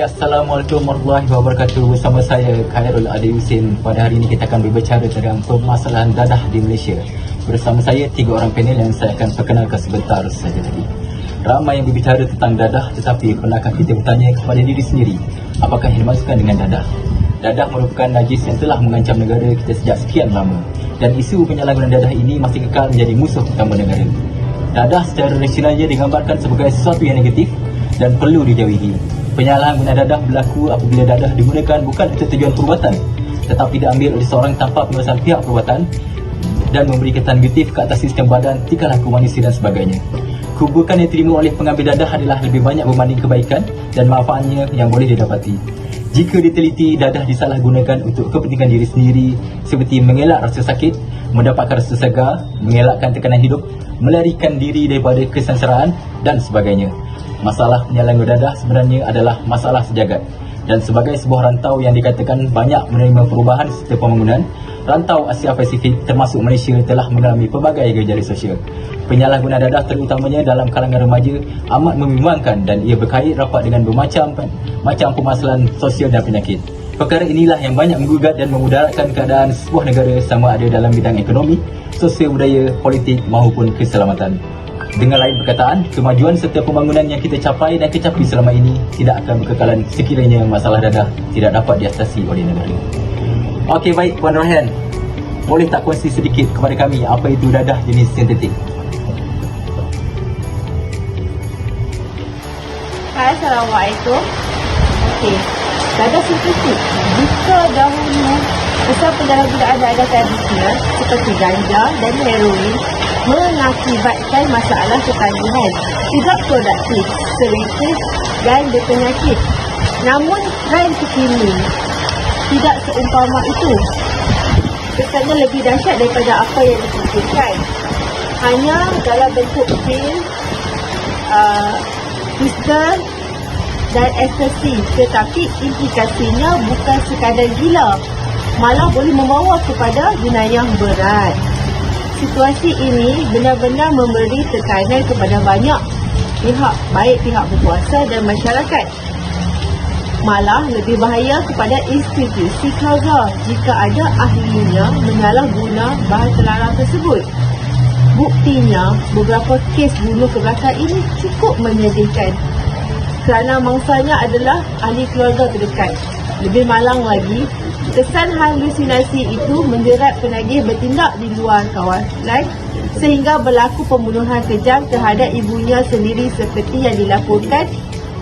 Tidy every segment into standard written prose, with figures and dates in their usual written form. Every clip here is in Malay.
Assalamualaikum warahmatullahi wabarakatuh. Bersama saya Khairul Adi Husin. Pada hari ini kita akan berbicara tentang permasalahan dadah di Malaysia. Bersama saya 3 orang panel yang saya akan perkenalkan sebentar saja tadi. Ramai yang berbicara tentang dadah, tetapi pernahkah kita bertanya kepada diri sendiri, apakah yang dimaksudkan dengan dadah? Dadah merupakan najis yang telah mengancam negara kita sejak sekian lama, dan isu penyalahgunaan dadah ini masih kekal menjadi musuh utama negara. Dadah secara rasionalnya digambarkan sebagai sesuatu yang negatif dan perlu dijauhi. Penyalahgunaan dadah berlaku apabila dadah digunakan bukan untuk tujuan perubatan, tetapi diambil oleh seorang tanpa pengawasan pihak perubatan dan memberi kesan negatif ke atas sistem badan, tingkah laku manusia dan sebagainya. Keburukan yang diterima oleh pengambil dadah adalah lebih banyak berbanding kebaikan dan manfaatnya yang boleh didapati. Jika diteliti, dadah disalahgunakan untuk kepentingan diri sendiri seperti mengelak rasa sakit, mendapatkan rasa segar, mengelakkan tekanan hidup, melarikan diri daripada kesengsaraan dan sebagainya. Masalah penyalahgunaan dadah sebenarnya adalah masalah sejagat, dan sebagai sebuah rantau yang dikatakan banyak menerima perubahan serta pembangunan, rantau Asia Pasifik termasuk Malaysia telah mengalami pelbagai gejala sosial. Penyalahgunaan dadah terutamanya dalam kalangan remaja amat membimbangkan dan ia berkait rapat dengan bermacam permasalahan sosial dan penyakit. Perkara inilah yang banyak menggugat dan memudaratkan keadaan sebuah negara sama ada dalam bidang ekonomi, sosial budaya, politik maupun keselamatan. Dengan lain perkataan, kemajuan serta pembangunan yang kita capai dan kecapi selama ini tidak akan berkekalan sekiranya masalah dadah tidak dapat diatasi oleh negara. Okey, baik Puan Rohan, boleh tak kongsi sedikit kepada kami apa itu dadah jenis sintetik? Hai, Assalamualaikum. Okey, dadah sintetik. Jika dahulu besar penyalahgunaan dadah tradisional seperti ganja dan heroin mengakibatkan masalah ketagihan, tidak produktif, serius dan berpenyakit. Namun, tren terkini tidak seumpama itu. Kesannya lebih dahsyat daripada apa yang difikirkan. Hanya dalam bentuk pil, pistol dan ekstasi, tetapi implikasinya bukan sekadar gila, malah boleh membawa kepada jenayah berat. Situasi ini benar-benar memberi tekanan kepada banyak pihak, baik pihak berkuasa dan masyarakat. Malah lebih bahaya kepada institusi keluarga jika ada ahlinya menyalahguna bahan terlarang tersebut. Buktinya, beberapa kes bunuh ke belakang ini cukup menyedihkan kerana mangsanya adalah ahli keluarga terdekat. Lebih malang lagi, kesan halusinasi itu menjerat penagih bertindak di luar kawasan sehingga berlaku pembunuhan kejam terhadap ibunya sendiri seperti yang dilaporkan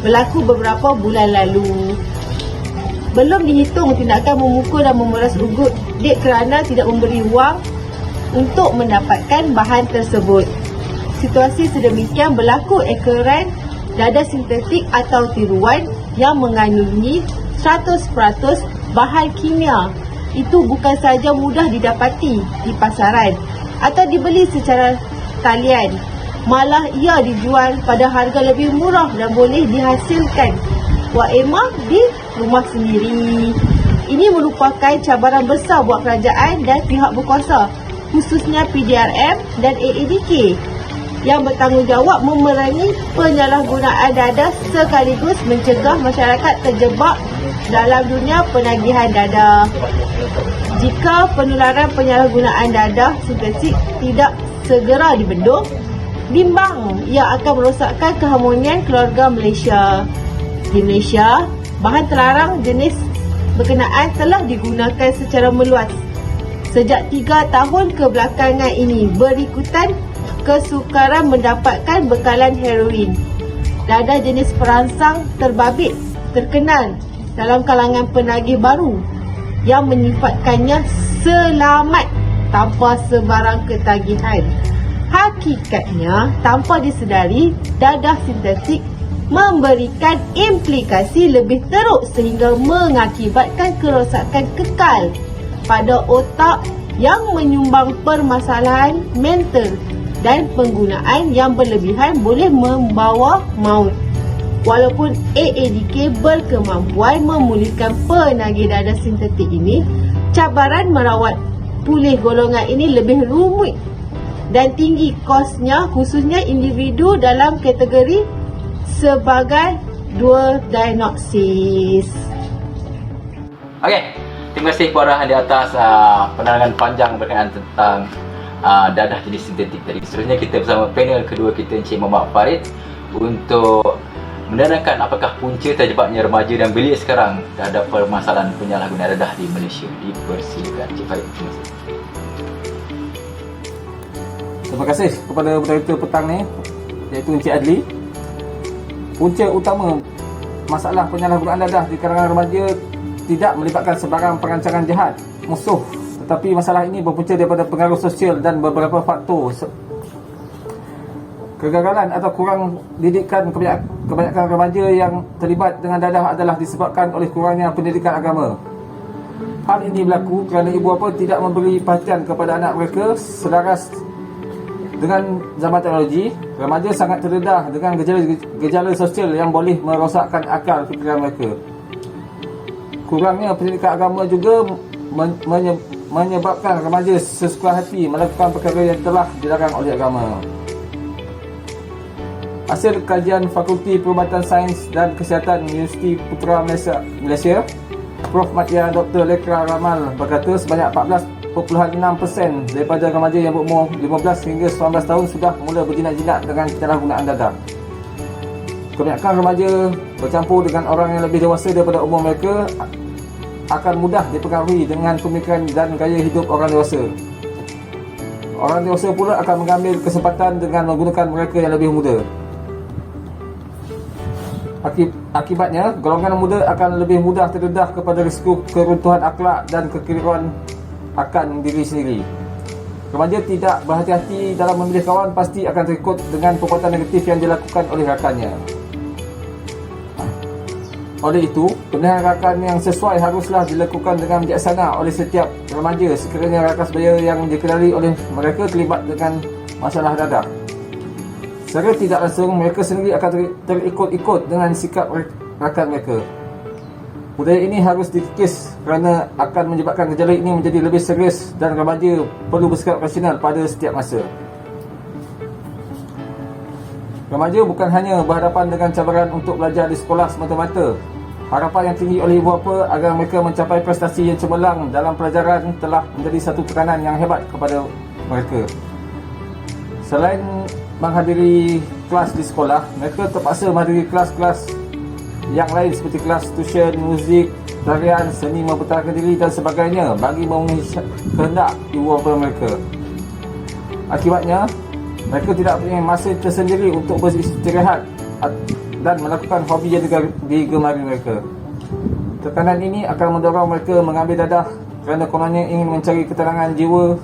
berlaku beberapa bulan lalu. Belum dihitung tindakan memukul dan memeras ugut dek kerana tidak memberi wang untuk mendapatkan bahan tersebut. Situasi sedemikian berlaku ekoran dadah sintetik atau tiruan yang mengandungi 100% bahan kimia. Itu bukan saja mudah didapati di pasaran atau dibeli secara talian, malah ia dijual pada harga lebih murah dan boleh dihasilkan waemah di rumah sendiri. Ini merupakan cabaran besar buat kerajaan dan pihak berkuasa, khususnya PDRM dan AADK yang bertanggungjawab memerangi penyalahgunaan dadah sekaligus mencegah masyarakat terjebak dalam dunia penagihan dadah. Jika penularan penyalahgunaan dadah sintetik tidak segera dibendung, bimbang ia akan merosakkan keharmonian keluarga Malaysia. Di Malaysia, bahan terlarang jenis berkenaan telah digunakan secara meluas sejak 3 tahun kebelakangan ini, berikutan kesukaran mendapatkan bekalan heroin. Dadah jenis perangsang terbabit terkenal dalam kalangan penagih baru yang menyifatkannya selamat tanpa sebarang ketagihan. Hakikatnya, tanpa disedari, dadah sintetik memberikan implikasi lebih teruk sehingga mengakibatkan kerosakan kekal pada otak yang menyumbang permasalahan mental dan penggunaan yang berlebihan boleh membawa maut. Walaupun AADK berkemampuan memulihkan penagih dadah sintetik ini, cabaran merawat pulih golongan ini lebih rumit dan tinggi kosnya, khususnya individu dalam kategori sebagai dual diagnosis. Okey, terima kasih Puan Rahan di atas penerangan panjang berkenaan tentang dadah jenis sintetik tadi. Seterusnya kita bersama panel kedua kita, Encik Muhammad Farid, untuk menerangkan apakah punca terjebaknya remaja dan belia sekarang terhadap permasalahan penyalahgunaan dadah di Malaysia. Dipersilakan Encik Farid. Terima kasih. Terima kasih kepada moderator petang ni, iaitu Encik Adli. Punca utama masalah penyalahgunaan dadah di kalangan remaja tidak melibatkan sebarang perancangan jahat musuh, tetapi masalah ini berpunca daripada pengaruh sosial dan beberapa faktor. Kegagalan atau kurang didikan kebanyakan remaja yang terlibat dengan dadah adalah disebabkan oleh kurangnya pendidikan agama. Hal ini berlaku kerana ibu bapa tidak memberi perhatian kepada anak mereka. Selaras dengan zaman teknologi, remaja sangat terdedah dengan gejala sosial yang boleh merosakkan akal fikiran mereka. Kurangnya pendidikan agama juga menyebabkan remaja sesuka hati melakukan perkara yang telah dilarang oleh agama. Hasil kajian Fakulti Perubatan Sains dan Kesihatan Universiti Putra Malaysia, Prof. Matia Dr. Lekra Ramal berkata sebanyak 14.6% daripada remaja yang berumur 15 hingga 19 tahun sudah mula berjinak-jinak dengan penyalahgunaan dadah. Kebanyakan remaja bercampur dengan orang yang lebih dewasa daripada umur mereka akan mudah dipengaruhi dengan pemikiran dan gaya hidup orang dewasa. Orang dewasa pula akan mengambil kesempatan dengan menggunakan mereka yang lebih muda. Akibatnya, golongan muda akan lebih mudah terdedah kepada risiko keruntuhan akhlak dan kekeliruan akan diri sendiri. Remaja tidak berhati-hati dalam memilih kawan pasti akan terikut dengan perbuatan negatif yang dilakukan oleh rakannya. Oleh itu, pilihan rakan yang sesuai haruslah dilakukan dengan bijaksana oleh setiap remaja sekiranya rakan sebaya yang dikenali oleh mereka terlibat dengan masalah dadah. Secara tidak langsung, mereka sendiri akan terikut-ikut dengan sikap rakan mereka. Budaya ini harus dikikis kerana akan menyebabkan gejala ini menjadi lebih serius dan remaja perlu bersikap rasional pada setiap masa. Remaja bukan hanya berhadapan dengan cabaran untuk belajar di sekolah semata-mata. Harapan yang tinggi oleh ibu bapa agar mereka mencapai prestasi yang cemerlang dalam pelajaran telah menjadi satu tekanan yang hebat kepada mereka. Selain menghadiri kelas di sekolah, mereka terpaksa menghadiri kelas-kelas yang lain seperti kelas tuition, muzik, tarian, seni mempertahankan diri dan sebagainya bagi memenuhi kehendak ibu bapa mereka. Akibatnya, mereka tidak punya masa tersendiri untuk beristirahat dan melakukan hobi yang digemari mereka. Tekanan ini akan mendorong mereka mengambil dadah kerana kononnya ingin mencari ketenangan jiwa.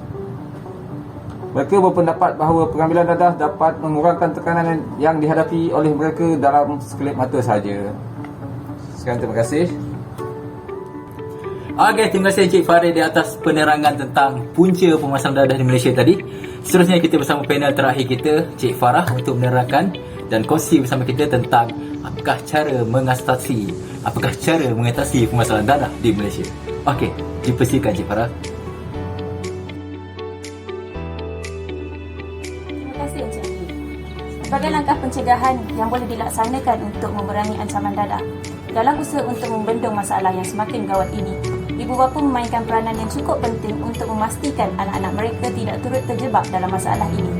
Mereka berpendapat bahawa pengambilan dadah dapat mengurangkan tekanan yang dihadapi oleh mereka dalam sekelip mata sahaja. Sekian, terima kasih. Okey, terima kasih Encik Farid di atas penerangan tentang punca permasalahan dadah di Malaysia tadi. Seterusnya kita bersama panel terakhir kita, Encik Farah, untuk menerangkan dan kongsi bersama kita tentang apakah cara mengatasi permasalahan dadah di Malaysia. Okey, dipersilakan Encik Farah. Sebagai langkah pencegahan yang boleh dilaksanakan untuk memerangi ancaman dadah. Dalam usaha untuk membendung masalah yang semakin gawat ini, ibu bapa memainkan peranan yang cukup penting untuk memastikan anak-anak mereka tidak turut terjebak dalam masalah ini.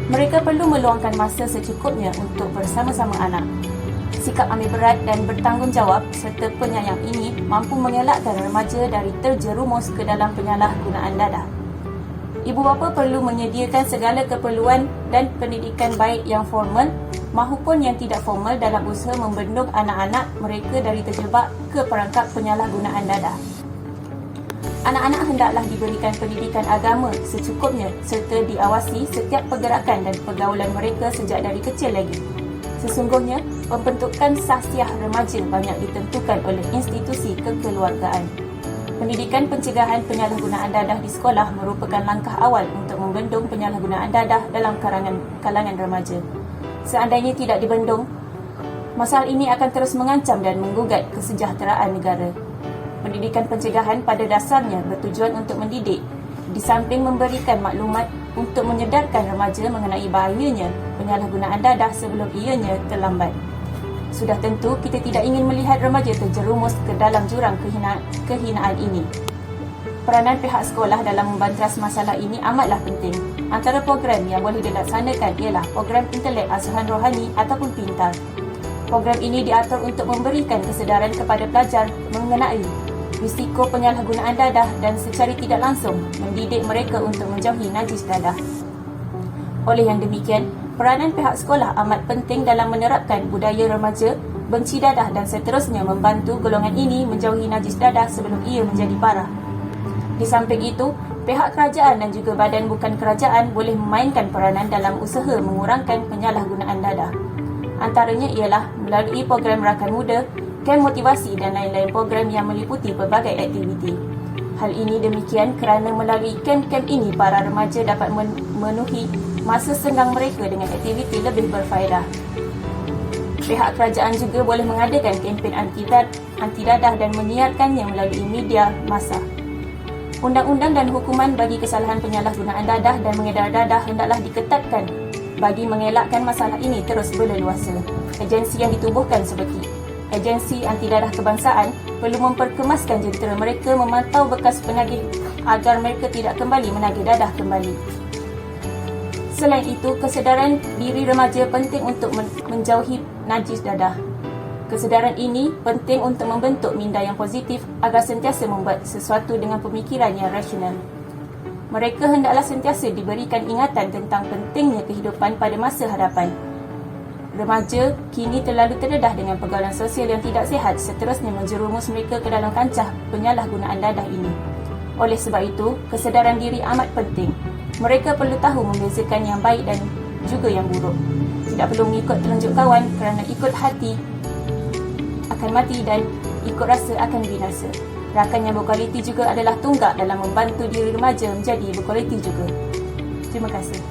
Mereka perlu meluangkan masa secukupnya untuk bersama-sama anak. Sikap ambil berat dan bertanggungjawab serta penyayang ini mampu mengelakkan remaja dari terjerumus ke dalam penyalahgunaan dadah. Ibu bapa perlu menyediakan segala keperluan dan pendidikan baik yang formal maupun yang tidak formal dalam usaha membendung anak-anak mereka dari terjebak ke perangkap penyalahgunaan dadah. Anak-anak hendaklah diberikan pendidikan agama secukupnya serta diawasi setiap pergerakan dan pergaulan mereka sejak dari kecil lagi. Sesungguhnya, pembentukan sahsiah remaja banyak ditentukan oleh institusi kekeluargaan. Pendidikan pencegahan penyalahgunaan dadah di sekolah merupakan langkah awal untuk membendung penyalahgunaan dadah dalam kalangan remaja. Seandainya tidak dibendung, masalah ini akan terus mengancam dan menggugat kesejahteraan negara. Pendidikan pencegahan pada dasarnya bertujuan untuk mendidik, di samping memberikan maklumat untuk menyedarkan remaja mengenai bahayanya penyalahgunaan dadah sebelum ianya terlambat. Sudah tentu kita tidak ingin melihat remaja terjerumus ke dalam jurang kehinaan ini. Peranan pihak sekolah dalam membantras masalah ini amatlah penting. Antara program yang boleh dilaksanakan ialah program intelek asuhan rohani ataupun pintar. Program ini diatur untuk memberikan kesedaran kepada pelajar mengenai risiko penyalahgunaan dadah dan secara tidak langsung mendidik mereka untuk menjauhi najis dadah. Oleh yang demikian, peranan pihak sekolah amat penting dalam menerapkan budaya remaja, benci dadah dan seterusnya membantu golongan ini menjauhi najis dadah sebelum ia menjadi parah. Di samping itu, pihak kerajaan dan juga badan bukan kerajaan boleh memainkan peranan dalam usaha mengurangkan penyalahgunaan dadah. Antaranya ialah melalui program rakan muda, kem motivasi dan lain-lain program yang meliputi pelbagai aktiviti. Hal ini demikian kerana melalui kem-kem ini para remaja dapat memenuhi masa senggang mereka dengan aktiviti lebih berfaedah. Pihak kerajaan juga boleh mengadakan kempen anti dadah dan menyiarkannya melalui media massa. Undang-undang dan hukuman bagi kesalahan penyalahgunaan dadah dan mengedar dadah hendaklah diketatkan bagi mengelakkan masalah ini terus berleluasa. Agensi yang ditubuhkan seperti Agensi Anti Dadah Kebangsaan perlu memperkemaskan jentera mereka memantau bekas penagih agar mereka tidak kembali menagih dadah kembali. Selain itu, kesedaran diri remaja penting untuk menjauhi najis dadah. Kesedaran ini penting untuk membentuk minda yang positif agar sentiasa membuat sesuatu dengan pemikiran yang rasional. Mereka hendaklah sentiasa diberikan ingatan tentang pentingnya kehidupan pada masa hadapan. Remaja kini terlalu terdedah dengan pergaulan sosial yang tidak sihat, seterusnya menjerumus mereka ke dalam kancah penyalahgunaan dadah ini. Oleh sebab itu, kesedaran diri amat penting. Mereka perlu tahu membezakan yang baik dan juga yang buruk. Tidak perlu mengikut telunjuk kawan kerana ikut hati akan mati dan ikut rasa akan binasa. Rakan yang berkualiti juga adalah tunggak dalam membantu diri remaja menjadi berkualiti juga. Terima kasih.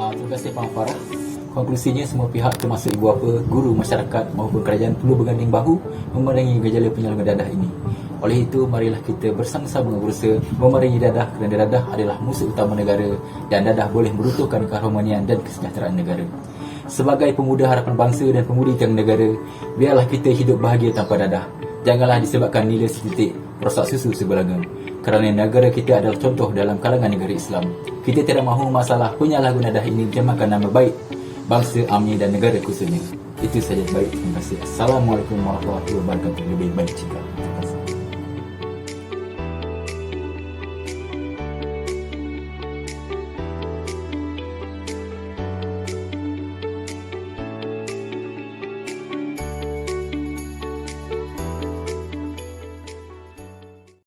Terima kasih Puan Farah. Konklusinya, semua pihak termasuk ibu bapa, guru, masyarakat maupun kerajaan perlu berganding bahu memerangi gejala penyalahgunaan dadah ini. Oleh itu, marilah kita bersama-sama berusaha memerangi dadah kerana dadah adalah musuh utama negara dan dadah boleh meruntuhkan keharmonian dan kesejahteraan negara. Sebagai pemuda harapan bangsa dan pemudi tiang negara, biarlah kita hidup bahagia tanpa dadah. Janganlah disebabkan nilai setitik rosak susu sebelangam. Kerana negara kita adalah contoh dalam kalangan negara Islam. Kita tidak mahu masalah penyalahgunaan dadah ini mencemarkan nama baik bangsa, amni dan negara khususnya. Itu saja, baik. Terima kasih. Assalamualaikum warahmatullahi wabarakatuh. Lebih baik juga.